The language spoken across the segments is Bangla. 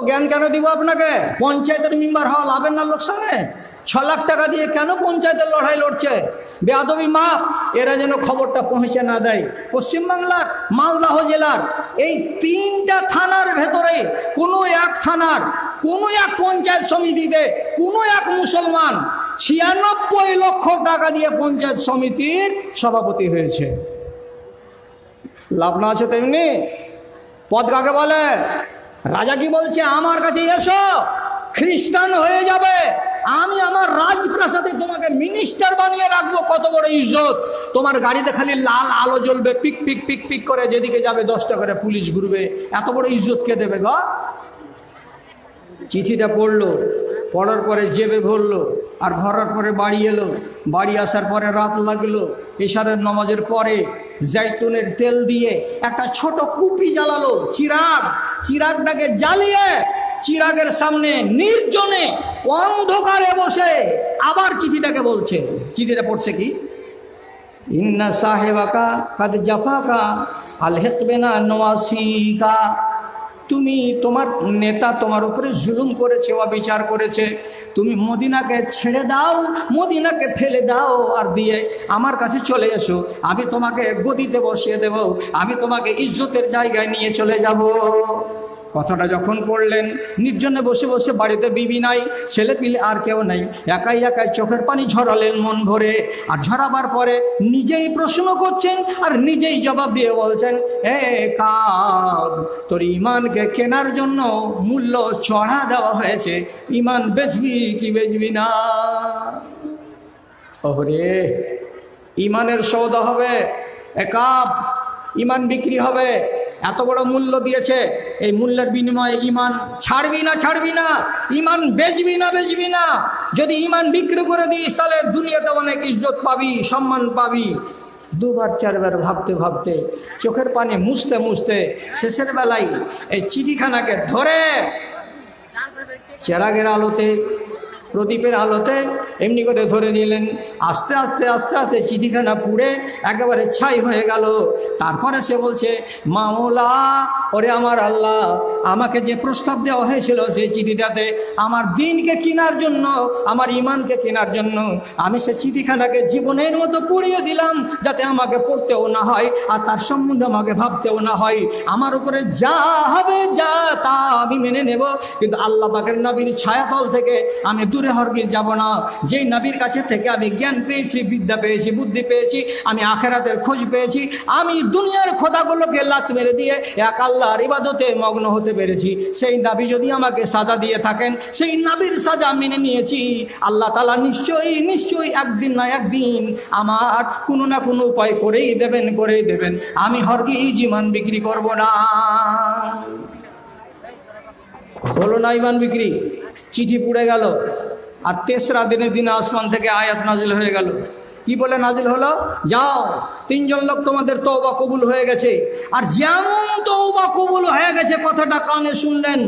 জ্ঞান কেন দিব আপনাকে? পঞ্চায়েতের মেম্বার হওয়া লাভের না লোকসানে? 6 লাখ টাকা দিয়ে কেন পঞ্চায়েতের লড়াই লড়ছে? বেয়াদবি মাপ। এরা যেন খবরটা পৌঁছে না দেয়। পশ্চিমবাংলার মালদহ জেলার এই 3টা থানার ভেতরে কোনো এক থানার কোনো এক পঞ্চায়েত সমিতিতে কোনো এক মুসলমান 96 লক্ষ টাকা দিয়ে পঞ্চায়েত সমিতির সভাপতি হয়েছে। লাভ না আছে তেমনি পদ কাকে বলে? রাজা কি বলছে? আমার কাছে এসো, খ্রিস্টান হয়ে যাবে, আমি আমার রাজপ্রাসাদে তোমাকে মিনিস্টার বানিয়ে রাখবো। কত বড় ইজ্জত! তোমার গাড়িতে খালি লাল আলো জ্বলবে, পিক পিক পিক পিক করে, যেদিকে যাবে 10টা করে পুলিশ ঘুরবে। এত বড় ইজ্জত কে দেবে গো? চিঠিটা পড়লো, পড়ার পরে জেবে ভরলো, আর ভরার পরে বাড়ি এলো। বাড়ি আসার পরে রাত লাগলো। এশারের নামাজের পরে জৈতুনের তেল দিয়ে একটা ছোট কুপি জ্বালালো, চিরাগটাকে জ্বালিয়ে চিরাগের সামনে নির্জনে অন্ধকারে বসে আবার চিঠিটাকে বলছে। চিঠিটা পড়ছে কি? ইন্না সাহেবাকা কাদ জাফাকা আলহেকবেনা নওয়াসিকা। তুমি, তোমার নেতা তোমার উপরে জুলুম করেছে, অবিচার করেছে। তুমি মদিনাকে ছেড়ে দাও, মদিনাকে ফেলে দাও, আর দিয়ে আমার কাছে চলে এসো। আমি তোমাকে গদিতে বসিয়ে দেব, আমি তোমাকে ইজ্জতের জায়গায় নিয়ে চলে যাব। কথাটা যখন পড়লেন, নির্জনে বসে বসে, বাড়িতে বিবি নাই, ছেলে পিলে আর কেউ নাই, একাই একাই চোখের পানি ঝরালেন মন ভরে। আর ঝরাবার পরে নিজেই প্রশ্ন করছেন আর নিজেই জবাব দিয়ে বলছেন, হে কাব, তোর ইমানকে কেনার জন্য মূল্য চড়া দেওয়া হয়েছে, ইমান বেচবি কি বেচবি না? ওরে, ইমানের সৌদা হবে এ কাব, ইমান বিক্রি হবে। এত বড় মূল্য দিয়েছে, এই মূল্যের বিনিময়ে ইমান ছাড়বি না? ছাড়বি না? ইমান বেচবি না? বেচবি না? যদি ইমান বিক্রি করে দিস তাহলে দুনিয়াতে অনেক ইজ্জত পাবি, সম্মান পাবি। 2বার 4বার ভাবতে ভাবতে, চোখের পানি মুছতে মুছতে শেষের বেলায় এই চিঠিখানাকে ধরে চেরাগের আলোতে, প্রদীপের আলোতে এমনি করে ধরে নিলেন। আস্তে আস্তে আস্তে আস্তে চিঠিখানা পুড়ে একেবারে ছাই হয়ে গেল। তারপরে সে বলছে, মাওলা, ওরে আমার আল্লাহ, আমাকে যে প্রস্তাব দেওয়া হয়েছিল সেই চিঠিটাতে আমার দিনকে কেনার জন্য, আমার ইমানকে কেনার জন্য, আমি সে চিঠিখানাকে জীবনের মতো পুড়িয়ে দিলাম, যাতে আমাকে পড়তেও না হয় আর তার সম্বন্ধে আমাকে ভাবতেও না হয়। আমার উপরে যা হবে যা তা আমি মেনে নেব, কিন্তু আল্লাহ পাকের নবীর ছায়াতল থেকে আমি দূরে হরগিজ যাব না। যেই নবীর কাছে থেকে আমি জ্ঞান পেয়েছি, বিদ্যা পেয়েছি, বুদ্ধি পেয়েছি, আমি আখেরাতের খোঁজ পেয়েছি, আমি দুনিয়ার খোদাগুলোকে লাত মেরে দিয়ে এক আল্লাহর ইবাদতে মগ্ন হতে পেরেছি। সেই নবী যদি আমাকে সাজা দিয়ে থাকেন, সেই নবীর সাজা মেনে নিয়েছি। আল্লাহ তাআলা নিশ্চয়ই নিশ্চয়ই একদিন না একদিন আমার কোনো না কোনো উপায় করেই দেবেন। আমি হরগিজ ইমান বিক্রি করব না। হলো না ইমান বিক্রি। চিঠি পুড়ে গেল। আর 3রা দিনে আসমান থেকে আয়াত নাজিল হয়ে গেল। কি বলে নাজিল হলো? যাও, 3 জন লোক তোমাদের তওবা কবুল হয়ে গেছে। আর যেমন তওবা কবুল হয়ে গেছে কথাটা কানে শুনলেন,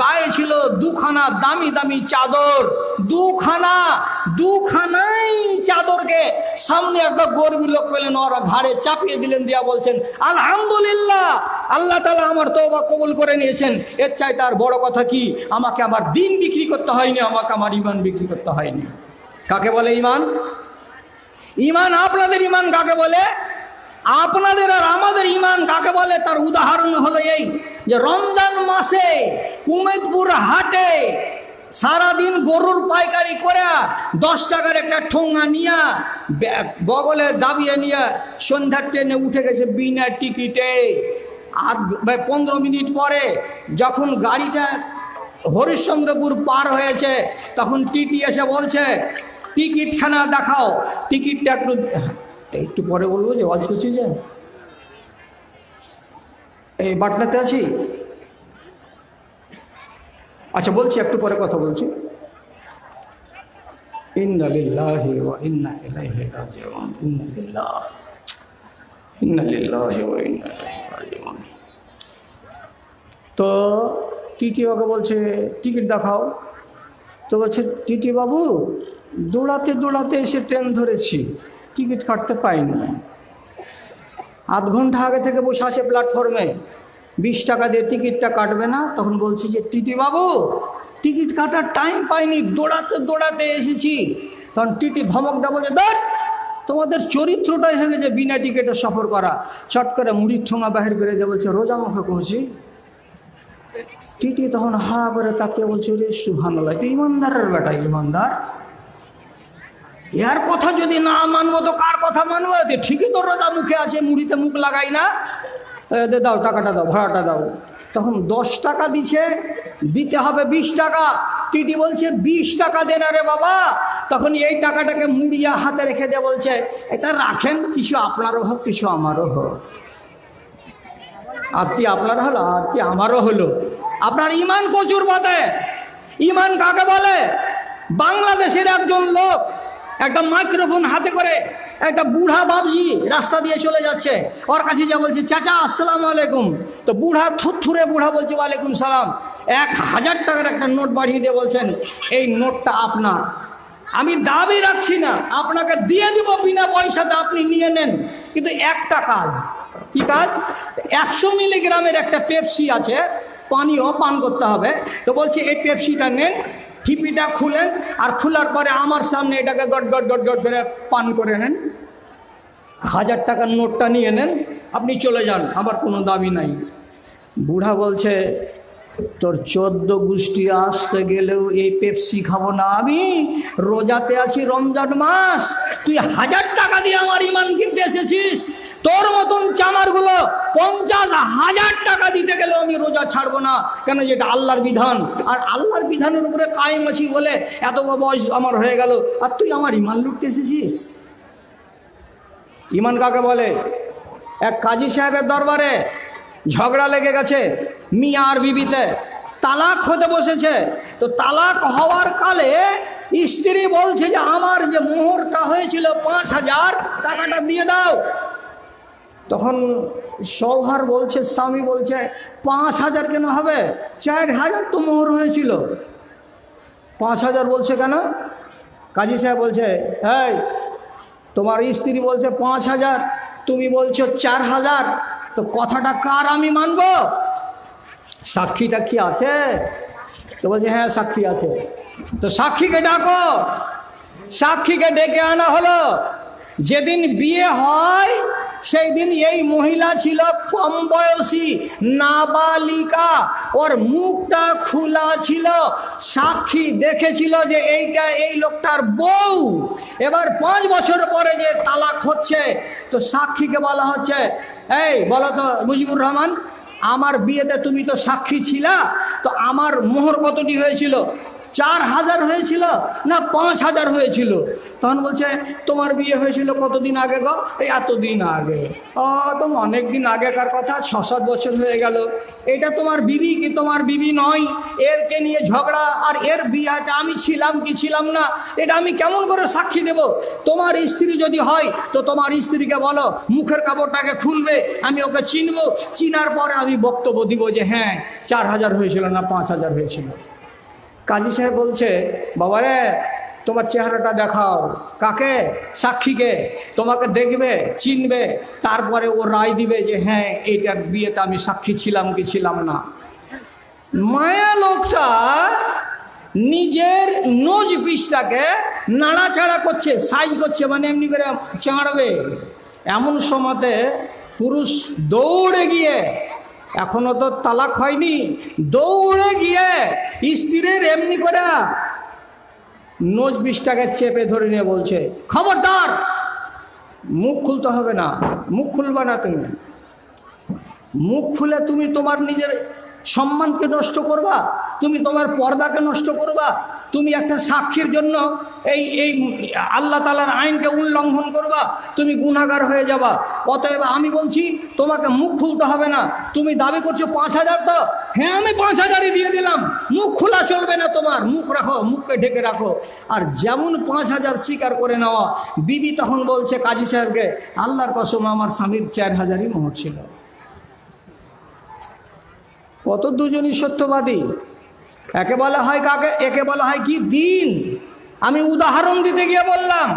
গায়ে ছিল 2খানা দামি দামি চাদর, 2খানাই চাদরকে সামনে একটা গর্বী লোক পেলেন, ওরা ঘাড়ে চাপিয়ে দিলেন, দিয়া বলছেন, আলহামদুলিল্লাহ, আল্লাহ তাআলা আমার তওবা কবুল করে নিয়েছেন। এর চাইতে আর বড় কথা কি? আমাকে আমার দিন বিক্রি করতে হয়নি, আমাকে আমার ইমান বিক্রি করতে হয়নি। কাকে বলে ইমান? ইমান, আপনাদের ইমান কাকে বলে? আপনাদের আর আমাদের ইমান কাকে বলে? তার উদাহরণ হলো এই যে রমজান মাসে কুমেদপুর হাটে সারাদিন গরুর পাইকারি করে 10 টাকার একটা ঠোঙা নিয়ে বগলে দাবিয়ে নিয়ে সন্ধ্যার ট্রেনে উঠে গেছে বিনা টিকিটে। 15 মিনিট পরে যখন গাড়িটা হরিশ্চন্দ্রপুর পার হয়েছে, তখন টিটি এসে বলছে, টিকিটখানা দেখাও। টিকিটটা একটু পরে বলবো, যে ওয়াজ করছি, যে এই বাটনাতে আছি। আচ্ছা বলছি, একটু পরে কথা বলছি। ইন্না লিল্লাহি ওয়া ইন্না ইলাইহি রাজিউন। ইন্না লিল্লাহি ওয়া ইন্না ইলাইহি রাজিউন। তো টিটি ওকে বলছে, টিকিট দেখাও। তো বলছে, টিটি বাবু, দৌড়াতে দৌড়াতে এসে ট্রেন ধরেছি, টিকিট কাটতে পাইনি। 8 ঘন্টা আগে থেকে বসে আছে প্ল্যাটফর্মে, 20 টাকা দিয়ে টিকিটটা কাটবে না। তখন বলছি যে টিটি বাবু, টিকিট কাটার টাইম পাইনি, দৌড়াতে দৌড়াতে এসেছি। তখন টিটি ধমক দেওয়া বলছে, দেখ তোমাদের চরিত্রটা এসে গেছে বিনা টিকিটে সফর করা। চট করে মুড়ির ঠোঙা বাহির করে দিয়ে বলছে, রোজা মুখে কইছি। টিটি তখন হা করে তাকে বলছে, রে সুবহানাল্লাহ, তুই ইমানদারের বেটা, ইমানদার। এর কথা যদি না মানবো তো কার কথা মানবো? ঠিকই তো রোজা মুখে আছে, মুড়িতে মুখ লাগাই না। দাও টাকাটা, দাও ভাড়াটা দাও। তখন 10 টাকা দিছে, দিতে হবে 20 টাকা। টিটি বলছে 20 টাকা দেন রে বাবা। তখন এই টাকাটাকে মুড়িয়া হাতে রেখে দিয়ে বলছে, এটা রাখেন, কিছু আপনারও হোক কিছু আমারও হোক। আত্মী আপনার হলো, আত্মী আমারও হলো। আপনার ইমান কচুর বটে। ইমান কাকে বলে? বাংলাদেশের একজন লোক একটা মাইক্রোফোন হাতে করে একটা বুড়া বাবজি রাস্তা দিয়ে চলে যাচ্ছে, ওর কাছে যা বলছে, চাচা আসসালামু আলাইকুম। তো বুড়া থুরথুরে বুড়া বলছে, ওয়ালাইকুম সালাম। 1000 টাকার একটা নোট বাড়িয়ে দিয়ে বলছেন, এই নোটটা আপনার, আমি দাবি রাখছি না, আপনাকে দিয়ে দিব বিনা পয়সাতে, আপনি নিয়ে নেন। কিন্তু একটা কাজ। কি কাজ? 100 মিলিগ্রামের একটা পেপসি আছে, পানিও পান করতে হবে। তো বলছে এই পেপসিটা নেন, ঠিপিটা খুলেন, আর খোলার পরে আমার সামনে এটাকে গট গট গট গট করে পান করে নেন। 1000 টাকার নোটটা নিয়ে নেন, আপনি চলে যান, আমার কোনো দাবি নাই। বুড়া বলছে, তোর 14 গোষ্ঠী আসতে গেলেও এই পেপসি খাবো না আমি, রোজাতে আছি, রমজান মাস। তুই 1000 টাকা দিয়ে আমার ইমান কিনতে এসেছিস? তোর মতন চামারগুলো 50,000 টাকা দিতে গেলেও আমি রোজা ছাড়বো না। কেন? যেটা আল্লাহর বিধান, আর আল্লাহর বিধানের উপরে কায়েম আছি বলে এত বয়স আমার হয়ে গেল, আর তুই আমার ইমান লুটতে এসেছিস। ইমান কাকে বলে? এক কাজী সাহেবের দরবারে ঝগড়া লেগে গেছে মিয়া আর বিবিতে, তালাক হতে বসেছে। তো তালাক হওয়ার কালে স্ত্রী বলছে যে আমার যে মোহরটা হয়েছিল 5000 টাকাটা দিয়ে দাও। তখন সৌহার বলছে, স্বামী বলছে, 5000 কেন হবে? 4000 তো মোহর হয়েছিল। 5000 বলছে কেন? কাজী সাহেব বলছে, এই তোমার স্ত্রী বলছে 5000, তুমি বলছো 4000, তো কথাটা কার আমি মানব? সাক্ষীটা কি আছে? তো বলছে, হ্যাঁ সাক্ষী আছে। তো সাক্ষীকে ডাকো। সাক্ষীকে ডেকে আনা হলো। যেদিন বিয়ে হয় সেই দিন এই মহিলা ছিল কম বয়সী, নাবালিকা, ওর মুখটা খোলা ছিল। সাক্ষী দেখেছিল যে এইটা এই লোকটার বউ। এবার 5 বছর পরে যে তালাক হচ্ছে, তো সাক্ষীকে বলা হচ্ছে, এই বলো তো মুজিবুর রহমান, আমার বিয়েতে তুমি তো সাক্ষী ছিলা, তো আমার মোহর কতটি হয়েছিল? 4000 হয়েছিল না 5000 হয়েছিল? তখন বলছে, তোমার বিয়ে হয়েছিল কতদিন আগে গো? এই এতদিন আগে। ও তো অনেক দিন আগেকার কথা, 6-7 বছর হয়ে গেল। এটা তোমার বিবি কি তোমার বিবি নয়? এরকে নিয়ে ঝগড়া, আর এর বিয়েতে আমি ছিলাম কি ছিলাম না, এটা আমি কেমন করে সাক্ষী দেব? তোমার স্ত্রী যদি হয় তো তোমার স্ত্রীকে বলো মুখের কাপড়টাকে খুলবে, আমি ওকে চিনবো, চিনার পরে আমি বক্তব্য দিব যে হ্যাঁ 4000 হয়েছিল না 5000 হয়েছিল। কাজী সাহেব বলছে, বাবারে তোমার চেহারাটা দেখাও। কাকে? সাক্ষীকে। তোমাকে দেখবে, চিনবে, তারপরে ও রায় দিবে যে হ্যাঁ এইটার বিয়েতে আমি সাক্ষী ছিলাম কি ছিলাম না। মায়া লোকটা নিজের নোজ পিসটাকে নাড়াচাড়া করছে, সাইজ করছে, মানে এমনি করে চাঁড়বে। এমন সময়তে পুরুষ দৌড়ে গিয়ে, এখনো তো তালাক হয়নি, দৌড়ে গিয়ে স্ত্রীর এমনি করে নোজ বিষটাকে চেপে ধরে নিয়ে বলছে, খবরদার, মুখ খুলতে হবে না, মুখ খুলবা না তুমি। মুখ খুলে তুমি তোমার নিজের সম্মানকে নষ্ট করবা, তুমি তোমার পর্দাকে নষ্ট করবা, তুমি একটা সাক্ষীর জন্য এই আল্লাহ তাআলার আইনকে উল্লঙ্ঘন করবা, তুমি গুনাহগার হয়ে যাবা। অতএব আমি বলছি তোমাকে মুখ খুলতে হবে না। তুমি দাবি করছো 5000, তো হ্যাঁ আমি 5000ই দিয়ে দিলাম, মুখ খোলা চলবে না, তোমার মুখ রাখো, মুখকে ঢেকে রাখো। আর যেমন 5000 স্বীকার করে নেওয়া। বিবি তখন বলছে কাজী সাহেবকে, আল্লাহর কসম আমার স্বামীর 4000ই মোহর ছিল। কত দুজনই সত্যবাদী। একে বলা হয় কাকে? একে বলা হয় কি? দিন। আমি উদাহরণ দিতে গিয়ে বললাম,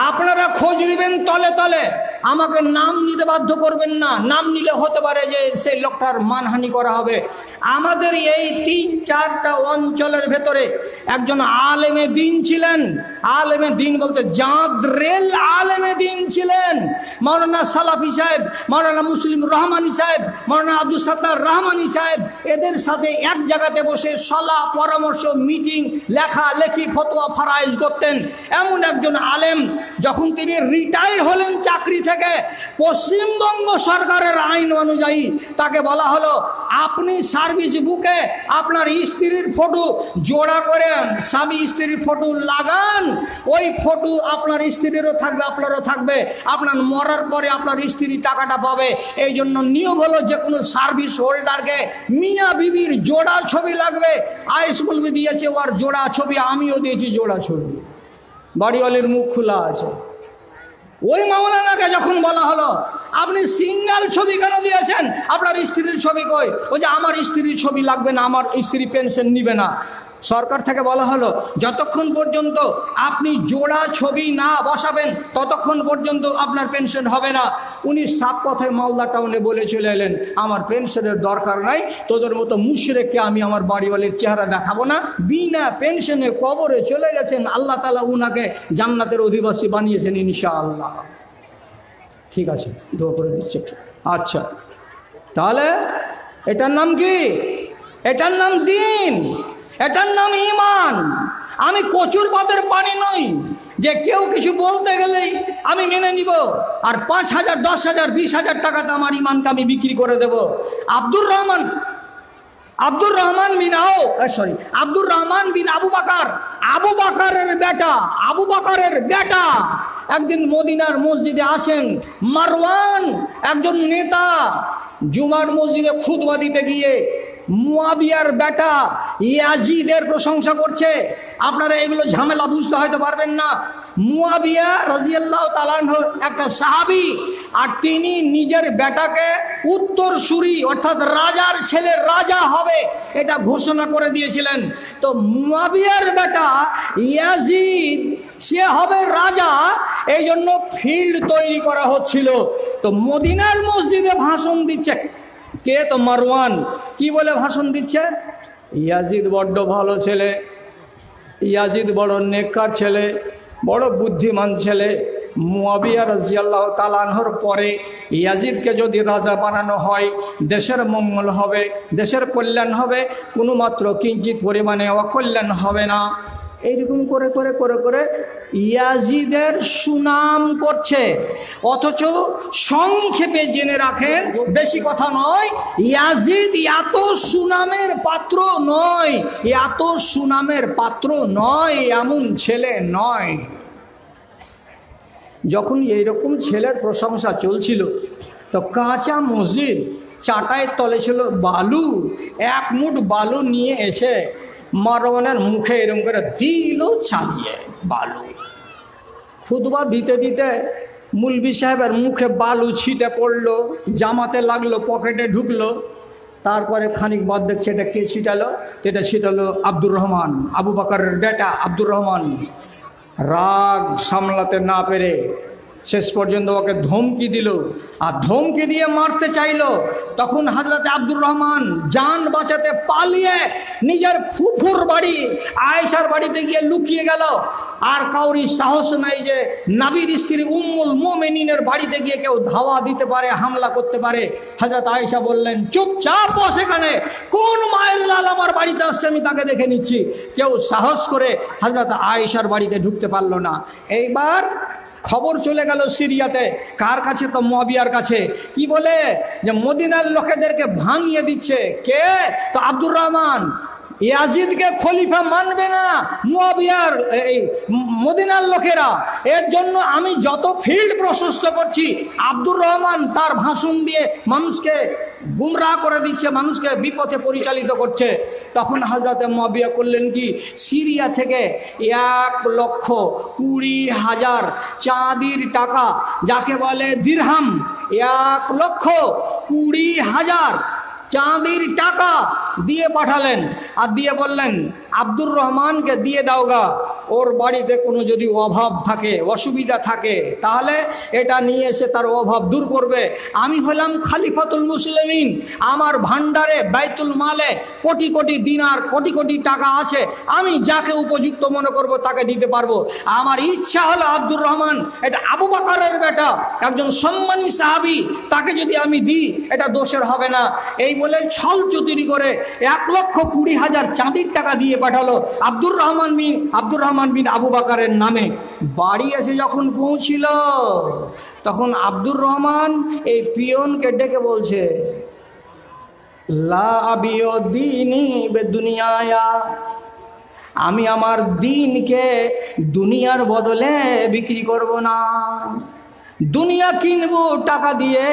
আপনারা খোঁজ নেবেন তলে তলে, আমাকে নাম নিতে বাধ্য করবেন না, নাম নিলে হতে পারে যে সেই লোকটার মানহানি করা হবে। আমাদের এই 3-4টা অঞ্চলের ভেতরে একজন আলেমে দিন ছিলেন, আলেমে দিন বলতে জাঁদরেল আলেমে দিন ছিলেন, মৌলানা সালাফি সাহেব, মৌলানা মুসলিম রহমানি সাহেব, মৌলানা আব্দুল সাত্তার রহমানি সাহেব, এদের সাথে এক জায়গাতে বসে সলা পরামর্শ, মিটিং, লেখালেখি, ফতোয়া ফারাইজ করতেন। এমন একজন আলেম যখন তিনি রিটায়ার হলেন চাকরি থেকে, পশ্চিমবঙ্গ সরকারের আইন অনুযায়ী তাকে বলা হলো, আপনি সার্ভিস বুকে আপনার স্ত্রীর ফটো জোড়া করেন, স্বামী স্ত্রীর ফটো লাগান, ওই ফটো আপনার স্ত্রীরও থাকবে, আপনারও থাকবে, আপনার মরার পরে আপনার স্ত্রী টাকাটা পাবে। এই জন্য নিয়ম হলো যে কোনো সার্ভিস হোল্ডারকে মিয়া বিবির জোড়া ছবি লাগবে। আইসকুল দিয়েছে ওর জোড়া ছবি, আমিও দিয়েছি জোড়া ছবি, বাড়িওয়ালির মুখ খোলা আছে। ওই মাওলানাকে যখন বলা হলো আপনি সিঙ্গেল ছবি কেন দিয়েছেন, আপনার স্ত্রীর ছবি কই? ও যে আমার স্ত্রীর ছবি লাগবে না, আমার স্ত্রী পেনশন নিবে না। সরকার থেকে বলা হলো যতক্ষণ পর্যন্ত আপনি জোড়া ছবি না বসাবেন ততক্ষণ পর্যন্ত আপনার পেনশন হবে না। উনি সাপ কথায় মালদা টাউনে বলে চলে এলেন, আমার পেনশনের দরকার নাই, তোদের মতো মুশরিককে আমি আমার বাড়িওয়ালির চেহারা দেখাবো না। বিনা পেনশনে কবরে চলে গেছেন, আল্লাহ তাআলা উনাকে জান্নাতের অধিবাসী বানিয়েছেন ইনশাআল্লাহ। ঠিক আছে, দোয়া করে দিচ্ছে। আচ্ছা, তাহলে এটার নাম কি? এটার নাম দিন, এটার নাম ঈমান। আমি কচুর পাতের পানি নই যে কেউ কিছু বলতে গেলেই আমি মেনে নিব আর 5,000, 10,000, 20,000 টাকাতে আমার ঈমানকে আমি বিক্রি করে দেব। আব্দুর রহমান বিন আবু বকরের বেটা একদিন মদিনার মসজিদে আসেন। মারওয়ান একজন নেতা জুমার মসজিদে খুতবা দিতে গিয়ে মুয়াবিয়ার বেটা ইয়াজিদের প্রশংসা করছে। আপনারা এগুলো ঝামেলা বুঝতে হয়তো পারবেন না। মুয়াবিয়া রাদিয়াল্লাহু তাআলা আনহু একটা সাহাবী, আর তিনি নিজের বেটাকে উত্তরসূরি অর্থাৎ রাজার ছেলে রাজা হবে এটা ঘোষণা করে দিয়েছিলেন। তো মুয়াবিয়ার বেটা ইয়াজিদ সে হবে রাজা, এই জন্য ফিল্ড তৈরি করা হচ্ছিল। তো মদিনার মসজিদে ভাষণ দিচ্ছে কে? তো মারওয়ান। কি বলে ভাষণ দিচ্ছে? ইয়াজিদ বড্ড ভালো ছেলে, ইয়াজিদ বড় নেককার ছেলে, বড় বুদ্ধিমান ছেলে। মুয়াবিয়া রাদিয়াল্লাহু তাআলা আনহুর পরে ইয়াজিদকে যদি রাজা বানানো হয় দেশের মঙ্গল হবে, দেশের কল্যাণ হবে, কোনো মাত্র কিঞ্চিত পরিমাণে অকল্যাণ হবে না। এইরকম করে করে করে করে ইয়াজিদের সুনাম করছে। অথচ সংক্ষেপে জেনে রাখেন, বেশি কথা নয়, ইয়াজিদ এত সুনামের পাত্র নয়, এত সুনামের পাত্র নয়, এমন ছেলে নয়। যখন এইরকম ছেলের প্রশংসা চলছিল তো কাঁচা মসজিদ, চাটাইয়ের তলে ছিল বালু, এক মুঠ বালু নিয়ে এসে মারওয়ানের মুখে এরকম করে দিল চালিয়ে বালু। খুতবা দিতে দিতে মুলবি সাহেবের মুখে বালু ছিটে পড়লো, জামাতে লাগলো, পকেটে ঢুকলো। তারপরে খানিক বাদ দেখছে এটা কে ছিটালো? এটা ছিটালো আব্দুর রহমান, আবু বকরের বেটা আব্দুর রহমান। রাগ সামলাতে না পেরে শেষ পর্যন্ত ওকে ধমকি দিল, আর ধমকি দিয়ে মারতে চাইলো। তখন হযরতে আব্দুর রহমান জান বাঁচাতে পালিয়ে নিজের ফুফুর বাড়ি আয়েশার বাড়িতে গিয়ে লুকিয়ে গেল। আর কাউরি সাহস নাই যে নবীর স্ত্রী উম্মুল মুমিনিনের বাড়িতে গিয়ে কেউ ধাওয়া দিতে পারে, হামলা করতে পারে। হযরত আয়েশা বললেন, চুপচাপ বস এখানে, কোন মায়ের লাল আমার বাড়িতে আসছে আমি তাকে দেখে নিচ্ছি। কেউ সাহস করে হযরত আয়েশার বাড়িতে ঢুকতে পারলো না। এইবার খবর চলে গেল সিরিয়াতে। কার কাছে? তো মুয়াবিয়ার কাছে। কি বলে? যে মদিনার লোকেদেরকে ভাঙিয়ে দিচ্ছে। কে? তো আব্দুর রহমান। ইয়াজিদকে খলিফা মানবে না মুয়াবিয়ার এই মদিনার লোকেরা। এর জন্য আমি যত ফিল্ড প্রশস্ত করছি, আব্দুর রহমান তার ভাষণ দিয়ে মানুষকে গুমরাহ করে দিচ্ছে, মানুষকে বিপথে পরিচালিত করছে। তখন হযরতে মুয়াবিয়া করলেন কি, সিরিয়া থেকে 1,20,000 চাঁদির টাকা, যাকে বলে দিরহাম, 1,20,000 চাঁদির টাকা দিয়ে পাঠালেন। আর দিয়ে বললেন আব্দুর রহমানকে দিয়ে দাওগা, ওর বাড়িতে কোনো যদি অভাব থাকে অসুবিধা থাকে তাহলে এটা নিয়ে এসে তার অভাব দূর করবে। আমি হলাম খলিফাতুল মুসলিমিন, আমার ভান্ডারে বাইতুল মালে কোটি কোটি দিনার কোটি কোটি টাকা আছে, আমি যাকে উপযুক্ত মনে করব তাকে দিতে পারবো। আমার ইচ্ছা হলো আব্দুর রহমান এটা আবু বকরের বেটা, একজন সম্মানী সাহাবী, তাকে যদি আমি দিই এটা দোষের হবে না। এই বলে ছল চতুরি করে 1,20,000 চাঁদির টাকা দিয়ে পাঠালো আব্দুর রহমান বিন আবু বকরের নামে। বাড়ি এসে যখন পৌঁছিল তখন আব্দুর রহমান এই পিয়নকে ডেকে বলছে, লা আবিও দীনি বেদুনিয়ায়া, আমি আমার দিনকে দুনিয়ার বদলে বিক্রি করব না। দুনিয়া কিনবো টাকা দিয়ে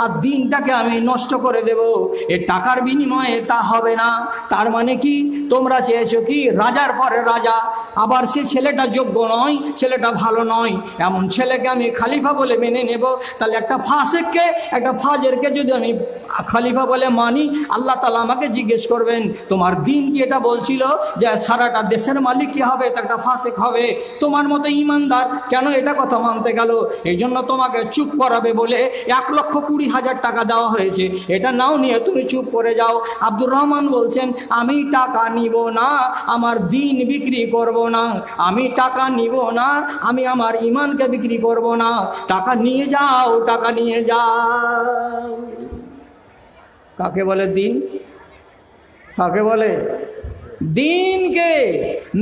আর দিনটাকে আমি নষ্ট করে দেব, এ টাকার বিনিময়ে তা হবে না। তার মানে কি তোমরা চেয়েছো কি রাজার পরে রাজা, আবার সে ছেলেটা যোগ্য নয়, ছেলেটা ভালো নয়, এমন ছেলেকে আমি খলিফা বলে মেনে নেব? তাহলে একটা ফাসেককে একটা ফাজেরকে যদি আমি খলিফা বলে মানি, আল্লাহ তাআলা আমাকে জিজ্ঞেস করবেন তোমার দিন কি এটা বলছিল যে সারাটা দেশের মালিক কি হবে, তা একটা ফাসেক হবে? তোমার মতো ইমানদার কেন এটা কথা মানতে গেল? এই জন্য তোমাকে চুপ করাবে বলে 1,20,000 টাকা দেওয়া হয়েছে, এটা নাও নিয়ে তুমি চুপ করে যাও। আব্দুর রহমান বলছেন আমি টাকা নিব না, আমার দিন বিক্রি করব না, আমি টাকা নিব না, আমি আমার ইমানকে বিক্রি করব না। টাকা নিয়ে যাও, টাকা নিয়ে যাও। কাকে বলে দিন? কাকে বলে? দিনকে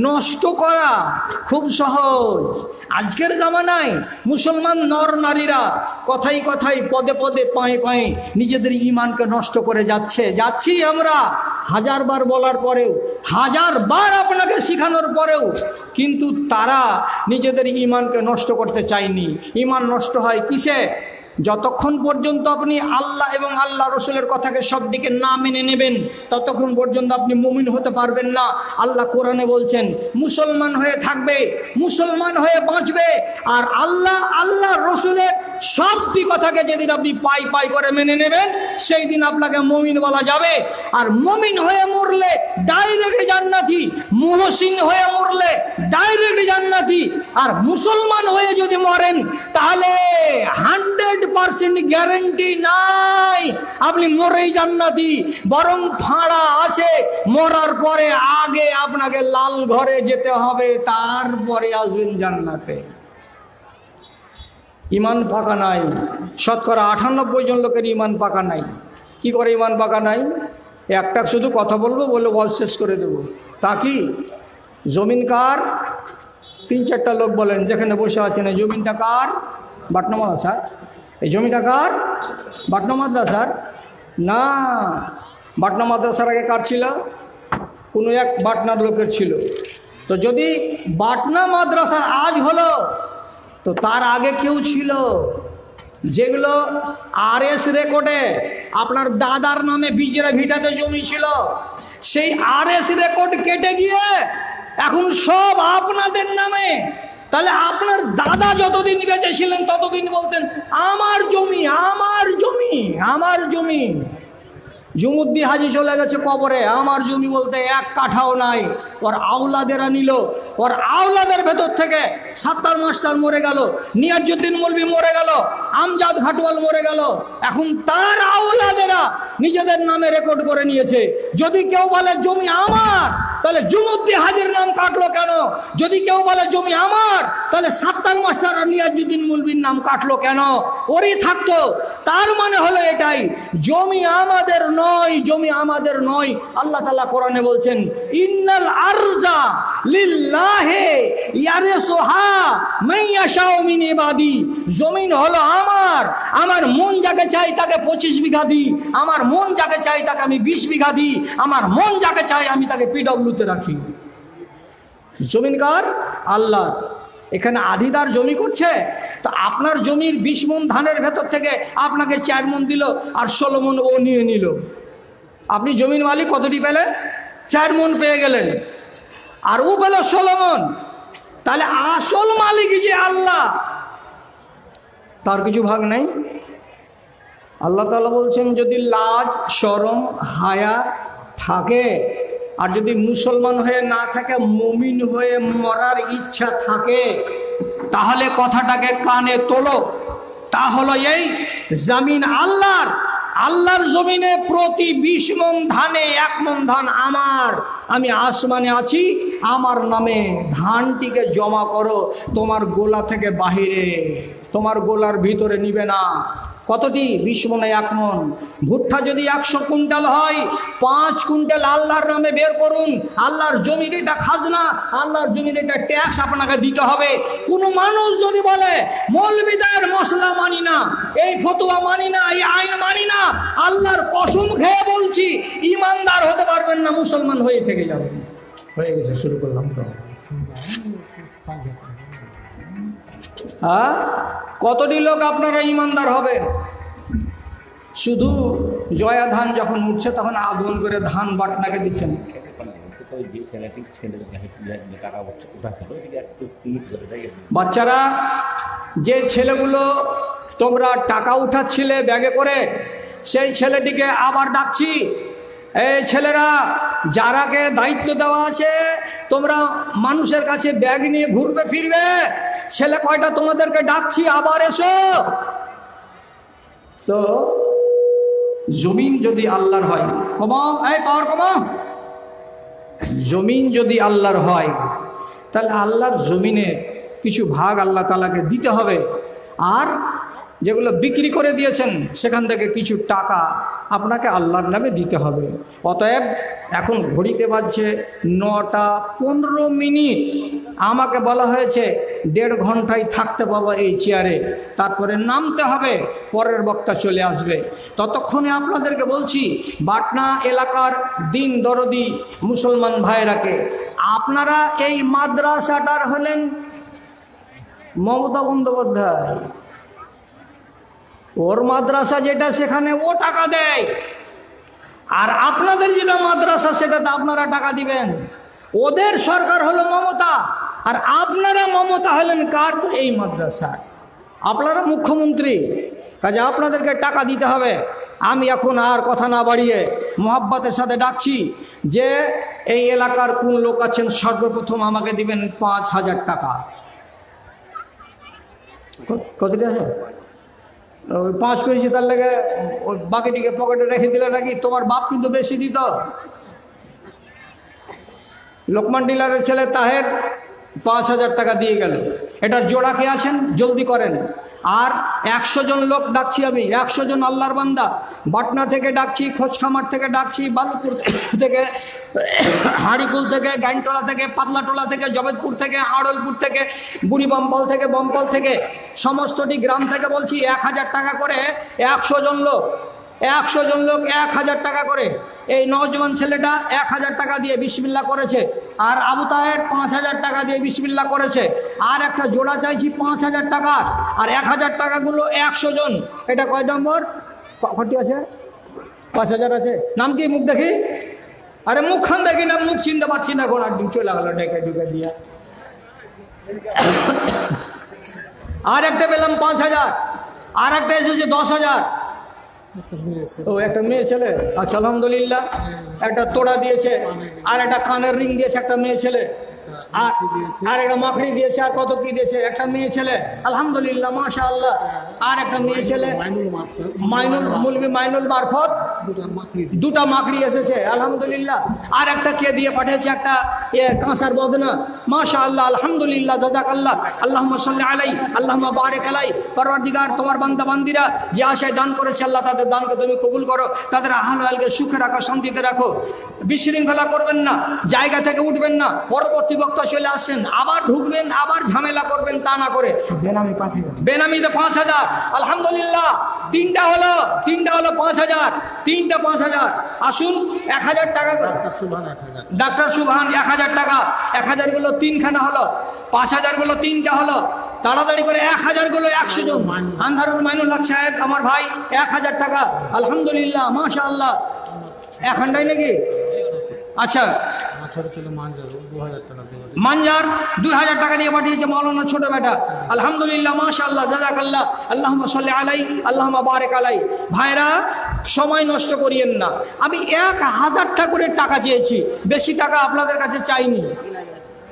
নষ্ট করা খুব সহজ। আজকের জামানায় মুসলমান নর নারীরা কথাই কথাই পদে পদে পায়ে পায়ে নিজেদের ইমানকে নষ্ট করে যাচ্ছি আমরা 1000 বার বলার পরেও, 1000 বার আপনাকে শিখানোর পরেও, কিন্তু তারা নিজেদের ইমানকে নষ্ট করতে চায়নি। ইমান নষ্ট হয় কিসে? যতক্ষণ পর্যন্ত আপনি আল্লাহ এবং আল্লাহ রসুলের কথাকে সবদিকে না মেনে নেবেন ততক্ষণ পর্যন্ত আপনি মুমিন হতে পারবেন না। আল্লাহ কোরআনে বলছেন মুসলমান হয়ে থাকবে, মুসলমান হয়ে বাঁচবে, আর আল্লাহ রসুলের সবটি কথাকে যেদিন আপনি পাই পাই করে মেনে নেবেন সেই দিন আপনাকে মুমিন বলা যাবে। আর মুমিন হয়ে মরলে ডাইরেক্ট জান্নাতি, মুহসিন হয়ে মরলে ডাইরেক্ট জান্নাতি। আর মুসলমান হয়ে যদি মরেন তাহলে 100% গ্যারান্টি নাই আপনি মরেই জান্নাতি, বরং ফাঁড়া আছে, মরার পরে আগে আপনাকে লাল ঘরে যেতে হবে, তারপরে আসবেন জান্নাতে। ইমান পাকা নাই, শতকরা 98 জন লোকের ইমান পাকা নাই। কি করে ইমান পাকা নাই? একটা শুধু কথা বলবো, বলে বল শেষ করে দেবো। তা কি? জমিন কার? 3-4টা লোক বলেন যেখানে বসে আছেন, এই জমিনটা কার? বাটনা মাদ্রাসার। এই জমিটা কার? বাটনা মাদ্রাসার না, বাটনা মাদ্রাসার আগে কার ছিল? কোনো এক বাটনার লোকের ছিল। তো যদি বাটনা মাদ্রাসার আজ হলো, তো তার আগে কেউ ছিল যেগুলো RS রেকর্ডে আপনার দাদার নামে বিজরা ভিটাতে জমি ছিল, সেই RS রেকর্ড কেটে গিয়ে এখন সব আপনাদের নামে। তাহলে আপনার দাদা যতদিন বেঁচে ছিলেন ততদিন বলতেন আমার জমি, আমার জমি, আমার জমি। জুমুদ্দি হাজি চলে গেছে কবরে, আমার জমি বলতে 1 কাঠাও নাই। ওর আওলাদেরা নিল, ওর আওলাদের ভেতর থেকে সাত্তার মাস্টার মরে গেল, নিয়াজউদ্দিন মৌলভী মরে গেল, আমজাদ ঘাটওয়াল মরে গেল, এখন তার আওলাদেরা নিজেদের নামে রেকর্ড করে নিয়েছে। যদি কেউ বলে জমি আমার, তাহলে জুমুদ্দি হাজির নাম কাটলো কেন? যদি কেউ বলে জমি আমার, তাহলে সাত্তার মাস্টার আর নিয়াজউদ্দিন মৌলভীর নাম কাটলো কেন? ওরই থাকতো। তার মানে হলো এটাই, জমি আমাদের নয়, জমি আমাদের নয়। আল্লাহ তাআলা কোরআনে বলছেন ইন্নাল আরজা লিল্লাহি ইয়ারিসুহা মান ইয়াশাউ মিন ইবাদি। জমিন হলো আমার, আমার মন যাকে চাই তাকে 25 বিঘা দিই, আমার মন যাকে চাই তাকে আমি 20 বিঘা দিই, আমার মন যাকে চাই আমি তাকে PWতে রাখি। জমিন কার? আল্লাহ। এখানে আধিদার জমি করছে, তো আপনার জমির 20 মণ ধানের ভেতর থেকে আপনাকে 4 মণ দিল আর 16 মণ ও নিয়ে নিল। আপনি জমির মালিক কতটি পেলেন? 4 মণ পেয়ে গেলেন, আর ও পেল 16 মণ। তাহলে আসল মালিক যে আল্লাহ, তার কিছু ভাগ নাই। আল্লাহ তাআলা বলছেন যদি লাজ শরম হায়া থাকে আর যদি মুসলমান হয়ে না থাকে, মুমিন হয়ে মরার ইচ্ছা থাকে, তাহলে কথাটাকে কানে তোলো। তা হলো এই, জমিন আল্লাহর, আল্লাহর জমিনে প্রতি 20 মণ ধানে 1 মণ ধান আমার। আমি আসমানে আছি, আমার নামে ধানটিকে জমা করো, তোমার গোলা থেকে বাহিরে, তোমার গোলার ভিতরে নিবে না। কতটি? 20 মণে 1 মণ। ভুট্টা যদি 100 কুইন্টাল হয়, 5 কুইন্টাল আল্লাহর নামে বের করুন। আল্লাহর জমির এটা খাজনা, আল্লাহর জমির এটা ট্যাক্স আপনাকে দিতে হবে। কোনো মানুষ যদি বলে মৌলবীদের মশলা মানি না, এই ফতোয়া মানি না, এই আইন মানি না, আল্লাহর কসম খেয়ে বলছি ইমানদার হতে পারবেন না, মুসলমান হয়ে থেকে যাবেন। হয়ে গেছে, শুরু করলাম তো। হ্যাঁ, কতটি লোক আপনারা ইমানদার হবেন? শুধু জয়া ধান যখন উঠছে তখন আগুন করে ধান বাটনাকে দিচ্ছেন। বাচ্চারা, যে ছেলেগুলো তোমরা টাকা উঠাচ্ছিলে ব্যাগে করে, সেই ছেলেটিকে আবার ডাকছি। এই ছেলেরা, যারাকে দায়িত্ব দেওয়া আছে, তোমরা মানুষের কাছে ব্যাগ নিয়ে ঘুরবে ফিরবে, ছেলে কয়টা তোমাদেরকে ডাকছি, আবার এসো। তো জমিন যদি আল্লাহর হয়, কমাও, এই পাওয়ার কমাও, জমিন যদি আল্লাহর হয়, তাহলে আল্লাহর জমিনে কিছু ভাগ আল্লাহ তাআলাকে দিতে হবে। আর যেগুলো বিক্রি করে দিয়েছেন, সেখান থেকে কিছু টাকা আপনাকে আল্লাহর নামে দিতে হবে। অতএব এখন ঘড়িতে বাজছে 9টা 15 মিনিট। আমাকে বলা হয়েছে 1.5 ঘন্টায় থাকতে পাবো এই চেয়ারে, তারপরে নামতে হবে, পরের বক্তা চলে আসবে। ততক্ষণে আপনাদেরকে বলছি, বাটনা এলাকার দিন দরদি মুসলমান ভাইরাকে, আপনারা এই মাদ্রাসাটার হলেন মমতা বন্দ্যোপাধ্যায়। ওর মাদ্রাসা যেটা, সেখানে ও টাকা দেয়, আর আপনাদের যেটা মাদ্রাসা সেটাতে আপনারা টাকা দিবেন। ওদের সরকার হলো মমতা, আর আপনারা মমতা হলেন কার? তো এই মাদ্রাসা, আপনারা মুখ্যমন্ত্রী, কাজে আপনাদেরকে টাকা দিতে হবে। আমি এখন আর কথা না বাড়িয়ে মোহাব্বতের সাথে ডাকছি যে এই এলাকার কোন লোক আছেন, সর্বপ্রথম আমাকে দিবেন 5,000 টাকা। কতটা আছে? 5 করেছি, তার লেগে ওই বাকিটিকে পকেটে রেখে দিলে নাকি? তোমার বাপ কিন্তু বেশি দিত। লোকমান ডিলারের ছেলে তাহের 5,000 টাকা দিয়ে গেল। এটার জোড়া কে আছেন? জলদি করেন। আর 100 জন লোক ডাকছি আমি, 100 জন আল্লাহর বান্দা। বাটনা থেকে ডাকছি, খোঁজখামার থেকে ডাকছি, বালুপুর থেকে, হাড়িকুল থেকে, গাইনটোলা থেকে, পাতলাটোলা থেকে, জবেদপুর থেকে, আড়লপুর থেকে, বুড়ি বম্পল থেকে, বম্পল থেকে, সমস্তটি গ্রাম থেকে বলছি 1000 টাকা করে 100 জন লোক। 100 জন লোক 1000 টাকা করে। এই নওজওয়ান ছেলেটা 1000 টাকা দিয়ে বিসমিল্লাহ করেছে, আর আবু তাহের 5000 টাকা দিয়ে বিসমিল্লাহ করেছে। আর একটা জোড়া চাইছি 5000 টাকা, আর 1000 টাকাগুলো 100 জন। এটা কয় নম্বর? কটি আছে? 5000 আছে। নাম কি? মুখ দেখি। আরে মুখখান দেখি না, মুখ চিনতে পারছি না, ঘোড়ার ডিম চলে গেল ডেকে ঢুকে দিয়া। আর একটা পেলাম 5000, আর একটা এসেছে 10,000। ও একটা মেয়ে ছেলে, আচ্ছা আলহামদুলিল্লাহ। একটা তোড়া দিয়েছে, আর একটা কানের রিং দিয়েছে একটা মেয়ে ছেলে, আর একটা মাকড়ি দিয়েছে, আর কত কি দিয়েছে একটা মেয়ে ছেলে, আলহামদুলিল্লাহ মাশাআল্লাহ। আর একটা মেয়ে ছেলে মাইনুল, মুলবি মাইনুল মারফত, দুটা মাকড়ি এসেছে আলহামদুলিল্লাহ। আর একটা কে দিয়ে পাঠিয়েছে? একটা কাঁসার বদনা, মাশাআল্লাহ আলহামদুলিল্লাহ, জাযাকাল্লাহ, আল্লাহুম্মা সাল্লি আলাই, আল্লাহুম্মা বারিক আলাই। পরওয়ারদিগার, তোমার বান্দা বান্দিরা যে আশায় দান করেছে, আল্লাহ তাদের দানকে তুমি কবুল করো, তাদের আহল ওয়ালকে সুখে রাখো, শান্তিতে রাখো। বিশৃঙ্খলা করবেন না, জায়গা থেকে উঠবেন না। পরবর্তী বক্তা চলে আসছেন, আবার ঢুকবেন, আবার ঝামেলা করবেন, তা না করে। বেনামি 5000, বেনামিতে 5000, আলহামদুলিল্লাহ। তিনটা হলো 5000, তিনটা 5000। আসুন 1000 টাকা করে। ডাক্তার সুবহান 1000 টাকা, 1000 গুলো 3খানা হলো, 5000 গুলো 3টা হলো। তাড়াতাড়ি করে 1000 গুলো 100 জন। আন্ধারুল মাইনুল্লাহ সাহেব আমার ভাই 1000 টাকা, আলহামদুলিল্লাহ মাশাআল্লাহ। এখানটাই নাকি? আচ্ছা ছোট ছেলে মানজার 2000 টাকা দিয়ে মানজার 2000 টাকা দিয়ে পাঠিয়েছে মৌলানা ছোট বেটা। আলহামদুলিল্লাহ, মাশাআল্লাহ, জাযাকাল্লাহ, আল্লাহুম্মা সাল্লি আলাই, আল্লাহুম্মা বারিক আলাই। ভাইরা, সময় নষ্ট করিয়েন না। আমি 1000 টাকা করে টাকা চেয়েছি, বেশি টাকা আপনাদের কাছে চাইনি।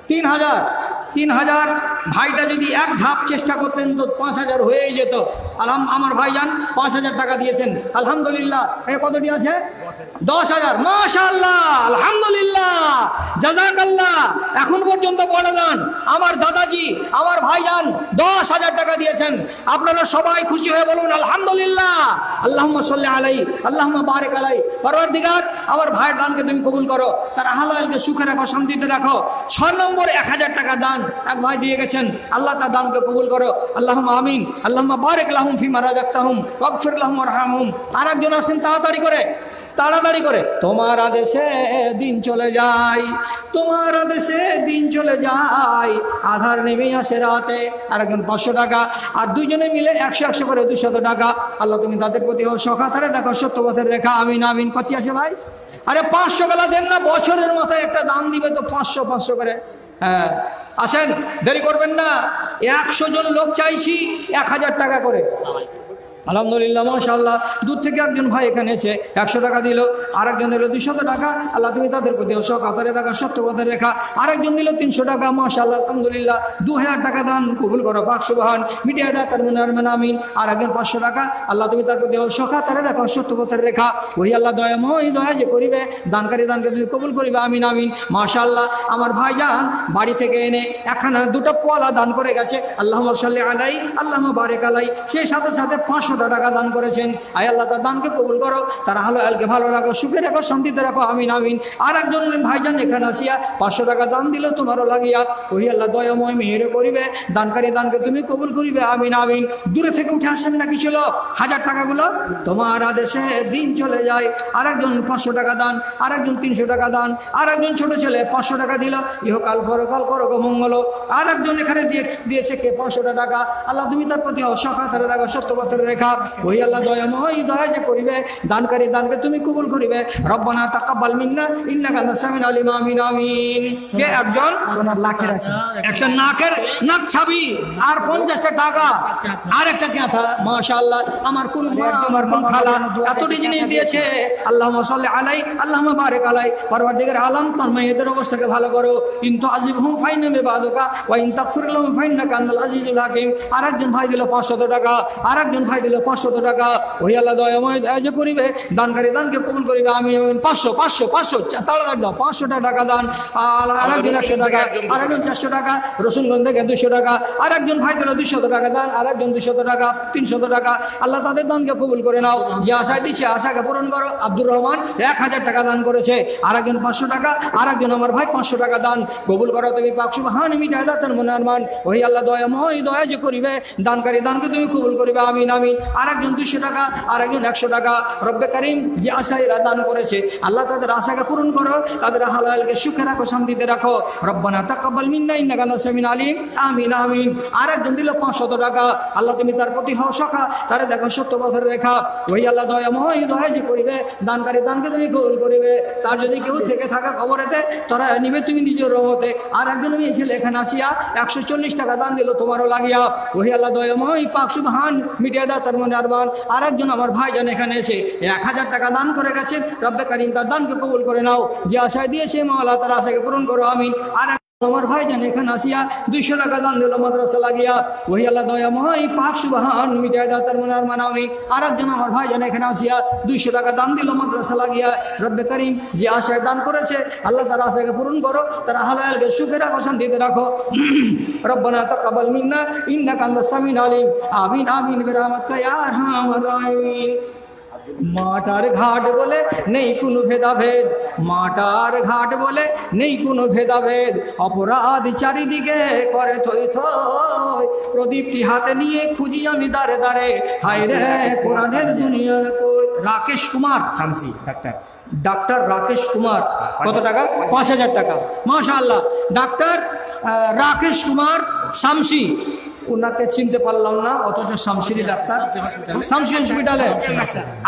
3000 ভাইটা যদি এক ধাপ চেষ্টা করতেন তো 5000 হয়ে যেত। আমার ভাইজান 5000 টাকা দিয়েছেন, আলহামদুলিল্লাহ। কতটি আছে? 10000। মাশাআল্লাহ, আলহামদুলিল্লাহ, জাযাকাল্লাহ। এখন পর্যন্ত বলে দেন আমার দাদাজি, আমার ভাইজান 10000 টাকা দিয়েছেন। আপনারা সবাই খুশি হয়ে বলুন আলহামদুলিল্লাহ। আল্লাহুম্মা সাল্লি আলাই, আল্লাহুম্মা বারিক আলাই। পরওয়ারদিগার, আমার ভাইয়ের দানকে তুমি কবুল করো, তার হালালকে সুখে রাখো, শান্তিতে রাখো। 6 নম্বর 1000 টাকা দান এক ভাই দিয়ে গেছেন, আল্লাহ তার দানকে কবুল করো, আল্লাহুম্মা আমিন। আল্লাহুম্মা বারিক লাহুম ফিমা রাযাকতাহুম ওয়াগফির লাহুম ওয়ারহামহুম। আর একজন আছেন তাড়াতাড়ি করে, তোমার আদেশে দিন চলে যায়, তোমার আদেশে দিন চলে যায়, আধার নেমে আসে রাতে। আর একজন 500 টাকা, আর দুইজনে মিলে 100 করে 200 টাকা। আল্লাহ তুমি তাদের প্রতি সখাতারে দেখো, সত্য পথের রেখা। আমিন আমিন। কত আছে ভাই? আরে 500 গেলা দেন না, বছরের মাথায় একটা দান দিবে তো 500 করে। হ্যাঁ, আসেন, দেরি করবেন না। 100 জন লোক চাইছি, 1000 টাকা করে। আলহামদুলিল্লাহ, মাশাআল্লাহ। দূর থেকে একজন ভাই এখানে এসে 100 টাকা দিল, আর একজন দিল 200 টাকা। আল্লাহ তুমি তাদের প্রতি সকাতারে টাকা, সত্য পথের রেখা। আর একজন দিল 300 টাকা, মাশাআল্লাহ, আলহামদুলিল্লাহ। 2000 টাকা দান কবুল করো, পাক সুবহান, মিটিয়ে দাও তার মুনার আমিন। আর একজন 500 টাকা, আল্লাহ তুমি তার প্রতি সকাতারে রাখো, সত্য পথের রেখা। ওই আল্লাহ দয়াময়, দয়া যে করিবে, দানকারী দানকে তুমি কবুল করিবে, আমিন আমিন। মাশাআল্লাহ, আমার ভাইজান বাড়ি থেকে এনে একখানা 2টা পোয়ালা দান করে গেছে, আল্লাহুম্মা সাল্লি আলাই, আল্লাহুম্মা বারিক আলাই। সেই সাথে সাথে 500 টাকা দান করেছেন। আয় আল্লাহ তার দানকে কবুল করো, তার হালালকে ভালো রাখো, সুখে রাখো, শান্তিতে রাখো, আমিন আমিন। আর একজন ভাইজান এখানে আসিয়া 500 টাকা দান দিল তোমারও লাগিয়া। ওই আল্লাহ দয়াময় মেহের করিবে, দানকারী দানকে তুমি কবুল করিবে, আমিন আমিন। দূরে থেকে উঠে আসেন না, কি ছিল 1000 টাকাগুলো? তোমার আদেশে দিন চলে যায়। আর একজন 500 টাকা দান, আর একজন 300 টাকা দান, আর একজন ছোট ছেলে 500 টাকা দিল, ইহকাল পরকাল করো গো মঙ্গল। আর একজন এখানে দিয়েছে কে 500 টাকা। আল্লাহ তুমি তার প্রতি সকাতারে রাখো, সত্য পথের রেখা। ওই আল্লাহ দয়াময়, দয়া যে করিবে, দানকারী দানকে তুমি কবুল করিবে। রব্বানা তাকাব্বাল মিন্না ইন্নাকা আনতাস সামিউল আলিম, আমিন আমিন। কে একজন লাখের আছে, একটা নাক ছাবি, আর 50টা টাকা, আর একটা ক্যাথা। মাশাআল্লাহ, আমার কোন মা, আমার কোন খালা এতটি জিনিস দিয়েছে। আল্লাহুম্মা সাল্লি আলাই, আল্লাহুম্মা বারিক আলাই। পরওয়ারদিগার আলম, তোর মেয়েদের অবস্থাকে ভালো করো। কিন্তু আজিবহুম ফাইন্না বিবাদুকা ওয়া ইন তাগফির লাহুম ফাইন্নাকা আনতাল আজিজুল হাকিম। আর একজন ভাই দিল 500 টাকা, আর একজন ভাই দিল 500 টাকা। ওই আল্লাহ দয়াময়, দয়া যে করিবে, দানকারী দানকে কবুল করিবে, আমিন আমিন। 500 তাড়াতাড়ি দাও, 500 টাকা দান। আর একজন 100 টাকা, আর একজন 400 টাকা। রসুলগঞ্জ থেকে 200 টাকা। আর একজন ভাই দিল 200 টাকা দান, আর একজন 200 টাকা, 300 টাকা। আল্লাহ তাদের দানকে কবুল করে নাও, যে আশায় দিচ্ছে আশাকে পূরণ করো। আব্দুর রহমান 1000 টাকা দান করেছে, আর একজন 500 টাকা, আর একজন আমার ভাই 500 টাকা দান কবুল করো তুমি, পাক সুবহান, মিটায় দাও তার মুনার মান। ওই আল্লাহ দয়াময়, দয়া যে করিবে, দানকারী দানকে তুমি কবুল করিবে, আমিন আমিন। আর একজন 200 টাকা, আর একজন 100 টাকা। রব্বে কারিম, যে আশায় দান করেছে, আল্লাহ তাদের আশাকে পূরণ করো, তাদের হালালকে সুখে রাখো, শান্তিতে রাখো। রব্বানা তাকাব্বাল মিন্না ইন্নাকা আনতাস সামিউল আলিম, আমিন আমিন। আর একজন দিল 500 টাকা, আল্লাহ তুমি তার প্রতি হও সখা, তারে দেখো সত্য পথের রেখা। ওই আল্লাহ দয়াময়, দয়া যে করিবে, দানকারী দানকে তুমি কবুল করিবে। তার যদি কেউ থেকে থাকা কবরেতে, তোরা নিবে তুমি নিজের রহমতে। আর একজন মেয়ে ছেলে এখানে আসিয়া 140 টাকা দান দিল তোমারও লাগিয়া। ওই আল্লাহ দয়াময়, পাক সুবহান, মিটিয়ে দাও তার মনে আরমান। আর একজন আমার ভাইজান এখানে এসে 1000 টাকা দান করে গেছেন। রব্বে কারিম তার দানকে কবুল করে নাও, যে আশায় দিয়েছে মাওলা তার আশাকে পূরণ করো, আমিন। আর আমার ভাইজান এখানে আসিয়া 200 টাকা দান দিল মাদ্রাসা লাগিয়া। ওই আল্লাহ দয়াময়, পাক সুবহান, মিটায় দাও তার মনে আরমান, আমিন। আর একজন আমার ভাইজান এখানে আসিয়া 200 টাকা দান দিল মাদ্রাসা লাগিয়া। রব্বে কারিম, যে আশায় দান করেছে, আল্লাহ তার আশাকে পূরণ করো, তার হালালকে সুখে রাখো, শান্তিতে রাখো। রব্বানা তাকাব্বাল মিন্না ইন্নাকা আনতাস সামিউল আলিম, আমিন আমিন বিরহমাতিকা ইয়া আরহামার রাহিমিন। মাটার ঘাট বলে নেই কোনো ভেদাভেদ, মাটার ঘাট বলে নেই কোনো ভেদাভেদ। অপরাধ চারিদিকে করে থই থই, প্রদীপটি হাতে নিয়ে খুঁজি আমি দাঁড়ে দাঁড়ে। হায় রে কোরআনের দুনিয়ার কই। রাকেশ কুমার শামসি, ডাক্তার রাকেশ কুমার, কত টাকা? 5000 টাকা। মাশাআল্লাহ, ডাক্তার রাকেশ কুমার শামসি ওনাকে চিনতে পারলাম না, অথচ শামসিরি ডাক্তার, শামসি হসপিটালে।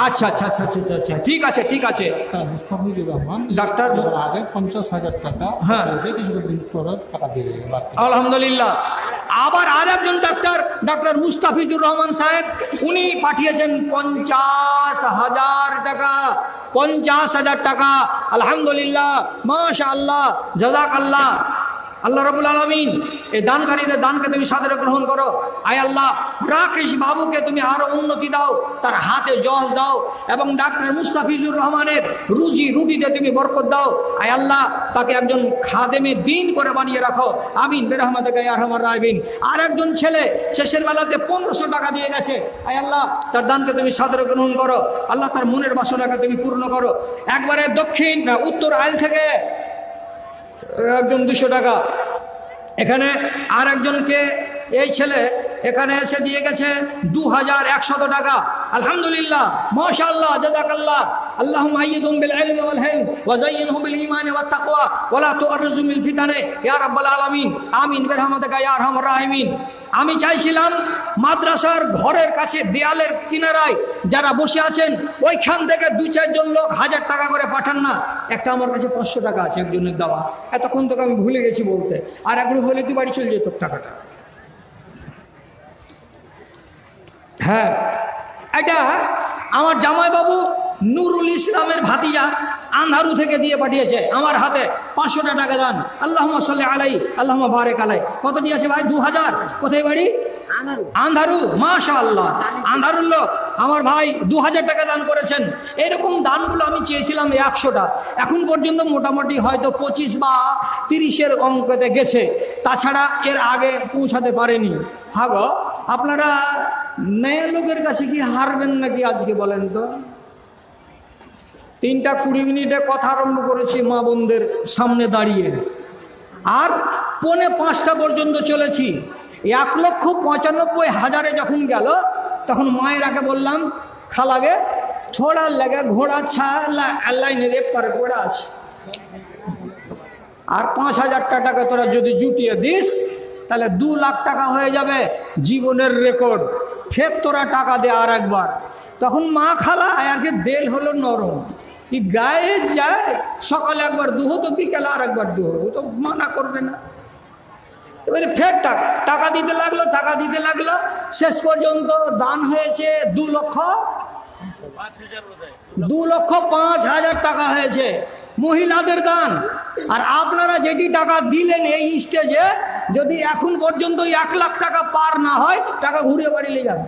আচ্ছা আচ্ছা আচ্ছা আচ্ছা আচ্ছা, ঠিক আছে ঠিক আছে। মুস্তাফিজুর রহমান ডাক্তার আগে 50,000 টাকা, হ্যাঁ কিছুদিন পরে টাকা দিয়ে দেবে বাকি। আলহামদুলিল্লাহ। আবার আর একজন ডাক্তার, ডাক্তার মুস্তাফিজুর রহমান সাহেব, উনি পাঠিয়েছেন 50,000 টাকা, 50,000 টাকা। আলহামদুলিল্লাহ, মাশাআল্লাহ, জাযাকাল্লাহ। আল্লাহ রাব্বুল আলামিন এই দানকারীদের দানকে তুমি সাদরে গ্রহণ করো। আয় আল্লাহ, রাকেশ বাবুকে তুমি আরো উন্নতি দাও, তার হাতে যশ দাও, এবং ডাক্তার মুস্তাফিজুর রহমানের রুজি রুটিতে তুমি বরকত দাও। আয় আল্লাহ, তাকে একজন খাদেমে দিন করে বানিয়ে রাখো। আমিন বিরহমাতিকা ইয়া আরহামার রাহিমিন। আর একজন ছেলে শেষের বেলাতে 1500 টাকা দিয়ে গেছে। আয় আল্লাহ, তার দানকে তুমি সাদরে গ্রহণ করো। আল্লাহ, তার মনের বাসনাকে তুমি পূর্ণ করো। একবারে দক্ষিণ উত্তর আইল থেকে একজন 200 টাকা। এখানে আর একজনকে, এই ছেলে এখানে এসে দিয়ে গেছে 2100 টাকা। আলহামদুলিল্লাহ, মাশাআল্লাহ, জাযাকাল্লাহ। আল্লাহুম্মা আইয়িদহুম বিল ইলমি ওয়াল হিলম ওয়া যায়্যিনহুম বিল ঈমানি ওয়াত তাকওয়া ওয়া লা তুআররিজহুম বিল ফিতানি ইয়া রাব্বাল আলামিন। আমিন বিরহমাতিকা ইয়া আরহামার রাহিমিন। আমি চাইছিলাম মাদ্রাসার ঘরের কাছে দেয়ালের কিনারায় যারা বসে আছেন ওইখান থেকে 2-4 জন লোক 1000 টাকা করে পাঠান না। একটা আমার কাছে 500 টাকা আছে একজনের দেওয়া, এতক্ষণ তোকে আমি ভুলে গেছি বলতে। আর একটু হলে তুই বাড়ি চলে যেত টাকাটা। হ্যাঁ, এটা আমার জামাইবাবু নুরুল ইসলামের ভাতিজা আন্ধারু থেকে দিয়ে পাঠিয়েছে আমার হাতে 500 টাকা দান। আল্লাহুম্মা সাল্লি আলাইহি আল্লাহুম্মা বারিক আলাইহি। কত দিয়েছে ভাই? 2000। কোথায় বাড়ি? আন্ধারু। মাশাআল্লাহ, আন্ধারুর লোক আমার ভাই 2000 টাকা দান করেছেন। এরকম দানগুলো আমি চেয়েছিলাম 100টা, এখন পর্যন্ত মোটামুটি হয়তো 25 বা 30-এর অঙ্কতে গেছে, তাছাড়া এর আগে পৌঁছাতে পারেনি। হ্যাঁ গো, আপনারা মেয়ে লোকের কাছে কি হারবেন নাকি আজকে বলেন তো? 3টা 20 মিনিটে কথা আরম্ভ করেছি মা বোনদের সামনে দাঁড়িয়ে, আর 4:45 পর্যন্ত চলেছি। 1,95,000 যখন গেল, তখন মায়ের আগে বললাম, খালাগে থোড়া লাগে ঘোড়া ছা লাইনের এপারে পড়ে আছে, আর 5,000 টাকা তোরা যদি জুটিয়ে দিস তাহলে 2 লাখ টাকা হয়ে যাবে, জীবনের রেকর্ড। ফের তোরা টাকা দে আর একবার। তখন মা খালা আর কি দেল হলো নরম, কি গায়ে যায়, সকালে একবার দুহো তো বিকেলে আর একবার দুহো, তো মানা করবে না। এবারে ফের টাকা দিতে লাগলো, টাকা দিতে লাগলো, শেষ পর্যন্ত দান হয়েছে 2,05,000 টাকা হয়েছে মহিলাদের দান। আর আপনারা যেটি টাকা দিলেন এই স্টেজে, যদি এখন পর্যন্ত 1 লাখ টাকা পার না হয়, টাকা ঘুরে বাড়ি নিয়ে যাবে।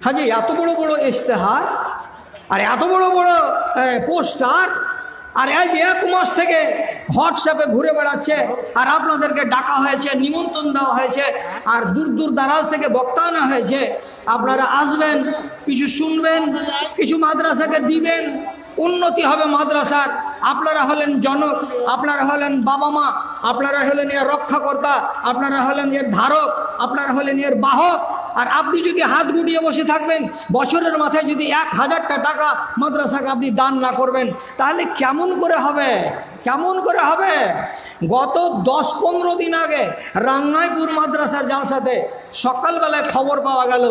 হাজি, এত বড় বড় ইশতেহার আর এত বড় বড় পোস্টার, আর এই 1 মাস থেকে হোয়াটসঅ্যাপে ঘুরে বেড়াচ্ছে, আর আপনাদেরকে ডাকা হয়েছে, নিমন্ত্রণ দেওয়া হয়েছে, আর দূর দূর দারাজ থেকে বক্তা আনা হয়েছে। আপনারা আসবেন, কিছু শুনবেন, কিছু মাদ্রাসাকে দিবেন, উন্নতি হবে মাদ্রাসার। আপনারা হলেন জনক, আপনারা হলেন বাবা মা, আপনারা হলেন এর রক্ষাকর্তা, আপনারা হলেন এর ধারক, আপনারা হলেন এর বাহক। আর আপনি যদি হাত গুটিয়ে বসে থাকবেন, বছরের মাথায় যদি 1,000টা টাকা মাদ্রাসাকে আপনি দান না করবেন, তাহলে কেমন করে হবে? কেমন করে হবে? গত 10-15 দিন আগে রাঙ্গাইপুর মাদ্রাসার জালসাতে সকালবেলায় খবর পাওয়া গেল,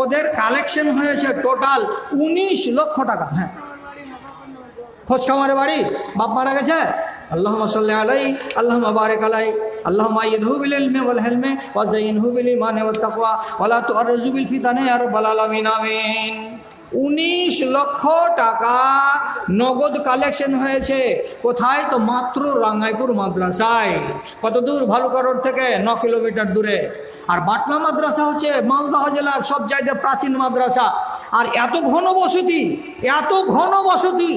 ওদের কালেকশন হয়েছে টোটাল 19 লক্ষ টাকা। হ্যাঁ, খোঁজখামারে বাড়ি, বাপ মারা গেছে। আল্লাহুম্মা সাল্লি আলাইহি আল্লাহুম্মা বারিক আলাইহি আল্লাহুম্মা আইয়িদহু বিল ইলমি ওয়াল হিলমি ওয়া যায়্যিনহু বিল ঈমানি ওয়াত তাকওয়া ওয়া লা তুআররিজু বিল ফিতানি ইয়া রাব্বাল আলামিন। আমিন। 19 লক্ষ টাকা নগদ কালেকশন হয়েছে। কোথায়? তো মাত্র রাঙ্গাইপুর মাদ্রাসায়। কত দূর? ভালুকা রোড থেকে 9 কিলোমিটার দূরে। আর বাটলা মাদ্রাসা হচ্ছে মালদহ জেলার সব জায়গায় প্রাচীন মাদ্রাসা। আর এত ঘন বসতি, এত ঘন বসতি,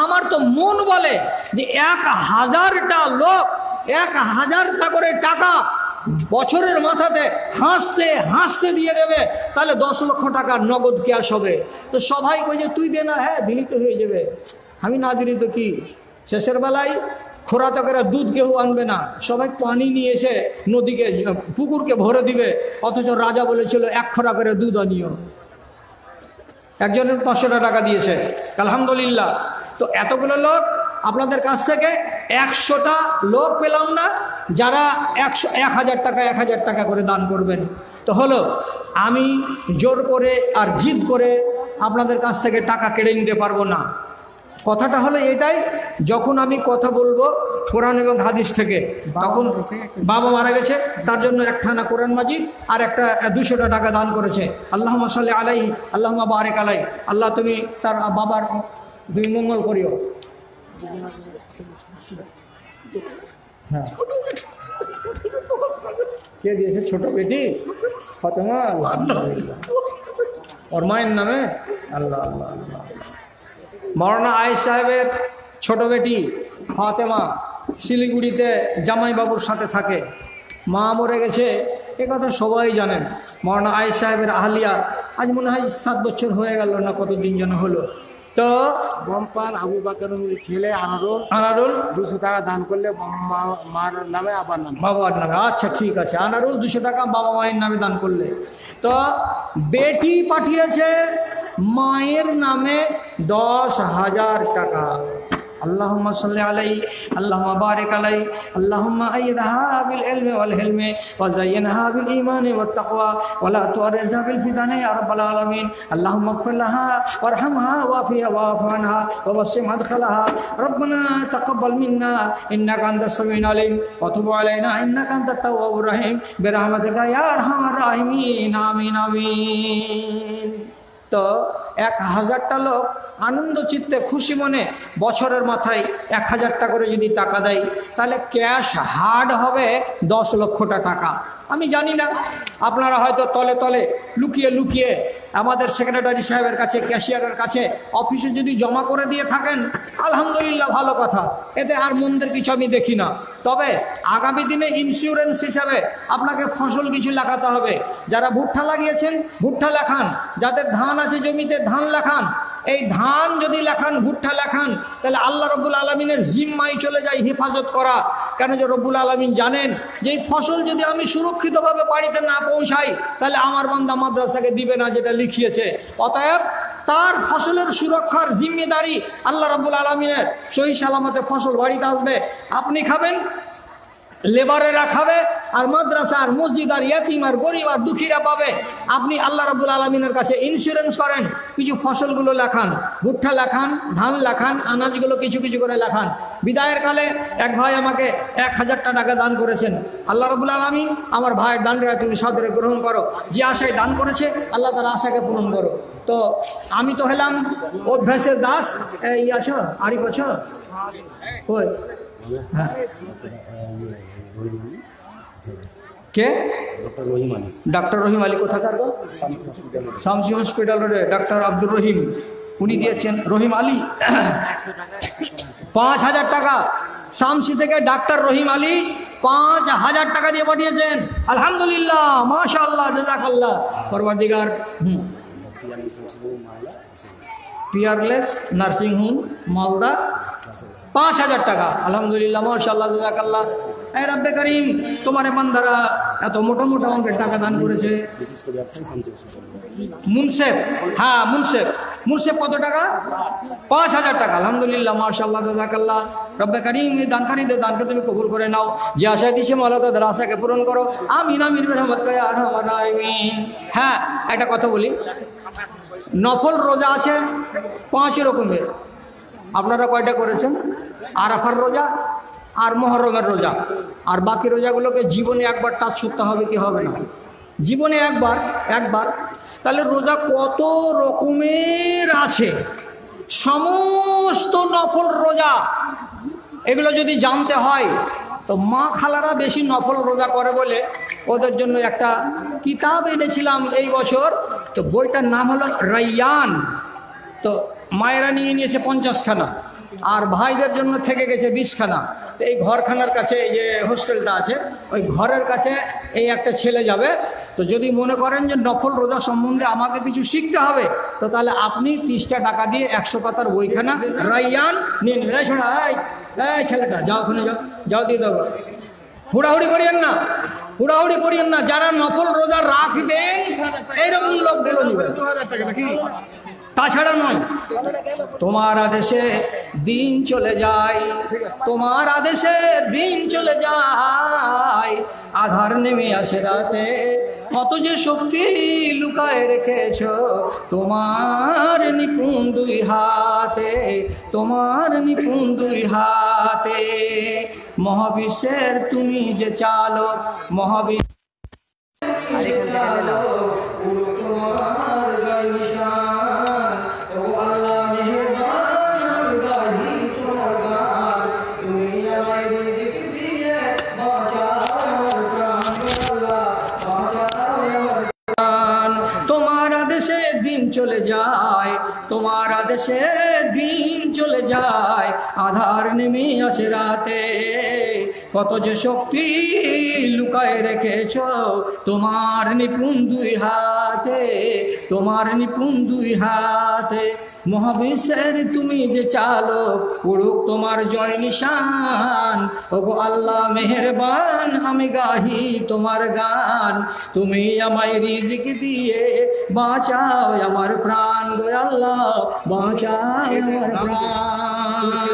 আমার তো মন বলে যে 1,000টা লোক 1,000টা করে টাকা বছরের মাথাতে হাসতে হাসতে দিয়ে দেবে, তাহলে 10 লক্ষ টাকার নগদ ক্যাশ হবে। তো সবাই কই যে তুই দে না। হ্যাঁ, দিলি তো হয়ে যাবে, আমি না দিলি তো কি। শেষের বেলায় খোরাতকেরা দুধ কেউ আনবে না, সবাই পানি নিয়ে এসে নদীকে পুকুরকে ভরে দিবে। অথচ রাজা বলেছিল 1 খোরা করে দুধ আনিও। একজনের 500 টাকা দিয়েছে, আলহামদুলিল্লাহ। তো এতগুলো লোক আপনাদের কাছ থেকে 100টা লোক পেলাম না যারা 1,000 টাকা 1,000 টাকা করে দান করবেন। তো হলো, আমি জোর করে আর জিদ করে আপনাদের কাছ থেকে টাকা কেড়ে নিতে পারবো না। কথাটা হলো এটাই, যখন আমি কথা বলবো কোরআন এবং হাদিস থেকে, তখন বাবা মারা গেছে, তার জন্য একখানা কোরআন মাজিদ আর একটা 200টা টাকা দান করেছে। আল্লাহুম্মা সাল্লি আলাইহি আল্লাহুম্মা বারিক আলাইহি। আল্লাহ তুমি তার বাবার দুই মঙ্গল করিও। হ্যাঁ, কে দিয়েছে? ছোট বেটি ফাতেমা, আলহামদুলিল্লাহ, ওর মায়ের নামে। আল্লাহ আল্লাহ আল্লাহ। মৌলানা আয়েশ সাহেবের ছোট বেটি ফাতেমা শিলিগুড়িতে জামাইবাবুর সাথে থাকে, মা মরে গেছে, এ কথা সবাই জানেন। মৌলানা আয়েশ সাহেবের আহলিয়া আজ মনে হয় 7 বছর হয়ে গেল না কতদিন যেন হলো। তো বম্পার আবু বাকর ছেলে আনারুল 200 টাকা দান করলে মার নামে আবার নামে বাবার নামে। আচ্ছা ঠিক আছে, আনারুল 200 টাকা বাবা মায়ের নামে দান করলে। তো বেটি পাঠিয়েছে মায়ের নামে 10,000 টাকা। আল্লাহুম্মা সাল্লি আলাইহি আল্লাহুম্মা বারিক আলাইহি আল্লাহুম্মা আইয়িদহা বিল ইলমি ওয়াল হিলমি ওয়া যায়্যিনহা বিল ঈমানি ওয়াত তাকওয়া ওয়া লা তু'রিজহা বিল ফিতানি ইয়া রাব্বাল আলামিন। আল্লাহুম্মা ইগফির লাহা ওয়ারহামহা ওয়াফিহা ওয়া'ফু আনহা ওয়া ওয়াসি' মাদখালাহা। রব্বানা তাকাব্বাল মিন্না ইন্নাকা আনতাস সামিউল আলিম ওয়া তুব আলাইনা ইন্নাকা আনতাত তাওয়াবুর রহিম বিরহমাতিকা ইয়া আরহামার রাহিমিন। আমিন আমিন। তো 1,000টা লোক আনন্দ চিত্তে খুশি মনে বছরের মাথায় 1,000টা করে যদি টাকা দেয়, তাহলে ক্যাশ হার্ড হবে 10 লক্ষটা টাকা। আমি জানি না, আপনারা হয়তো তলে তলে লুকিয়ে লুকিয়ে আমাদের সেক্রেটারি সাহেবের কাছে, ক্যাশিয়ারের কাছে, অফিসে যদি জমা করে দিয়ে থাকেন, আলহামদুলিল্লাহ, ভালো কথা, এতে আর মন্দের কিছু আমি দেখি না। তবে আগামী দিনে ইন্স্যুরেন্স হিসাবে আপনাকে ফসল কিছু লাগাতে হবে। যারা ভুট্টা লাগিয়েছেন ভুট্টা লেখান, যাদের ধান আছে জমিতে ধান লেখান। এই ধান যদি লেখান, ভুট্টা লেখান, তাহলে আল্লাহ রব্বুল আলমিনের জিম্মায় চলে যায় হেফাজত করা। কেন যে রব্বুল আলমিন জানেন যে এই ফসল যদি আমি সুরক্ষিতভাবে বাড়িতে না পৌঁছাই, তাহলে আমার বান্দা মাদ্রাসাকে দিবে না যেটা লিখিয়েছে। অতএব তার ফসলের সুরক্ষার জিম্মেদারি আল্লাহ রব্বুল আলমিনের। সহি সালামতে ফসল বাড়িতে আসবে, আপনি খাবেন, লেবারেরা খাবে, আর মাদ্রাসা আর মসজিদ আর ইয়াতিম আর গরিব আর দুঃখীরা পাবে। আপনি আল্লাহ রাব্বুল আলামিনের কাছে ইন্স্যুরেন্স করেন, কিছু ফসলগুলো লেখান, ভুট্টা লেখান, ধান লেখান, আনাজগুলো কিছু কিছু করে লেখান। বিদায়ের কালে এক ভাই আমাকে 1,000টা টাকা দান করেছেন। আল্লাহ রাব্বুল আলামিন আমার ভাইয়ের দানটা তুমি সাদরে গ্রহণ করো। যে আশায় দান করেছে আল্লাহ তার আশাকে পূরণ করো। তো আমি তো হলাম অভ্যাসের দাস। এই আছো আরিফ আছো? কই? হ্যাঁ, কে? ডাক্তার রহিম আলী। কোথাকার গো? শামসি হসপিটাল রোডে ডাক্তার আব্দুর রহিম, উনি দিয়েছেন। রহিম আলী 5,000 টাকা শামসি থেকে ডাক্তার রহিম আলী 5,000 টাকা দিয়ে পাঠিয়েছেন। আলহামদুলিল্লাহ, মাশাআল্লাহ, জাযাকাল্লাহ। পরওয়ারদিগার পিয়ারলেস নার্সিং হোম মালদা 5,000 টাকা। আলহামদুলিল্লাহ, মাশাআল্লাহ, জাযাকাল্লাহ। এই রব্বে করিম, তোমার বান্দারা এত মোটা মোটা অঙ্কের টাকা দান করেছে। মুনসেফ, হ্যাঁ মুনসেফ কত টাকা? 5,000 টাকা। আলহামদুলিল্লাহ, মাশাআল্লাহ, জাযাকাল্লাহ। রব্বে করিম, এই দানকারীদের দানকে তুমি কবুল করে নাও। যে আশা দিয়েছে মাওলা তাদের আশাকে পূরণ করো। আমিন আমিন বিরহমাতিকা ইয়া আরহামার রাহিমিন। হ্যাঁ, একটা কথা বলি, নফল রোজা আছে 5 রকমের। আপনারা কয়টা করেছেন? আরাফার রোজা আর মুহররমের রোজা, আর বাকি রোজাগুলোকে জীবনে একবার টাচ করতে হবে কি হবে না? জীবনে একবার। তাহলে রোজা কত রকমের আছে, সমস্ত নফল রোজা, এগুলো যদি জানতে হয় তো মা খালারা বেশি নফল রোজা করে বলে ওদের জন্য একটা কিতাব এনেছিলাম এই বছর। তো বইটার নাম হলো রাইয়ান। তো মায়েরা নিয়ে নিয়েছে 50খানা, আর ভাইদের জন্য থেকে গেছে 20খানা। তো এই ঘরখানার কাছে, এই যে হোস্টেলটা আছে, ওই ঘরের কাছে এই একটা ছেলে যাবে। তো যদি মনে করেন যে নফল রোজা সম্বন্ধে আমাকে কিছু শিখতে হবে, তো তাহলে আপনি 30টা টাকা দিয়ে 100 পাতার বইখানা রাইয়ান নিয়ে নিন। এই ছেলেটা যাও, ওখানে যাও দিয়ে দেবো। হুড়াহুড়ি করিয়েন না। যারা নফল রোজা রাখবেন এইরকম লোকগুলো নেবেন। তাছাড়া নয়। তোমার আদেশে দিন চলে যায়, তোমার আদেশে দিন চলে যায়, আধার নেমে আসে রাতে, কত যে শক্তি লুকায় রেখেছ তোমার নিপুণ দুই হাতে, তোমার নিপুণ দুই হাতে। মহাবিশ্বের তুমি যে চালক, মহাবিশ্ব তোমার আদেশে দিন চলে যায়, তোমার আদেশে দিন চলে যায়, আধার নেমে আসে রাতে, কত যে শক্তি লুকায় রেখেছ তোমার নিপুণ দুই হাতে, তোমার নিপুণ দুই হাতে। মহাবিশ্বের তুমি যে চালক, উড়ুক তোমার জয় নিশান, ওগো আল্লাহ মেহেরবান, আমি গাহি তোমার গান। তুমি আমায় রিজিক দিয়ে বাঁচাও আমার প্রাণ, গো আল্লাহ বাঁচাও আমার প্রাণ।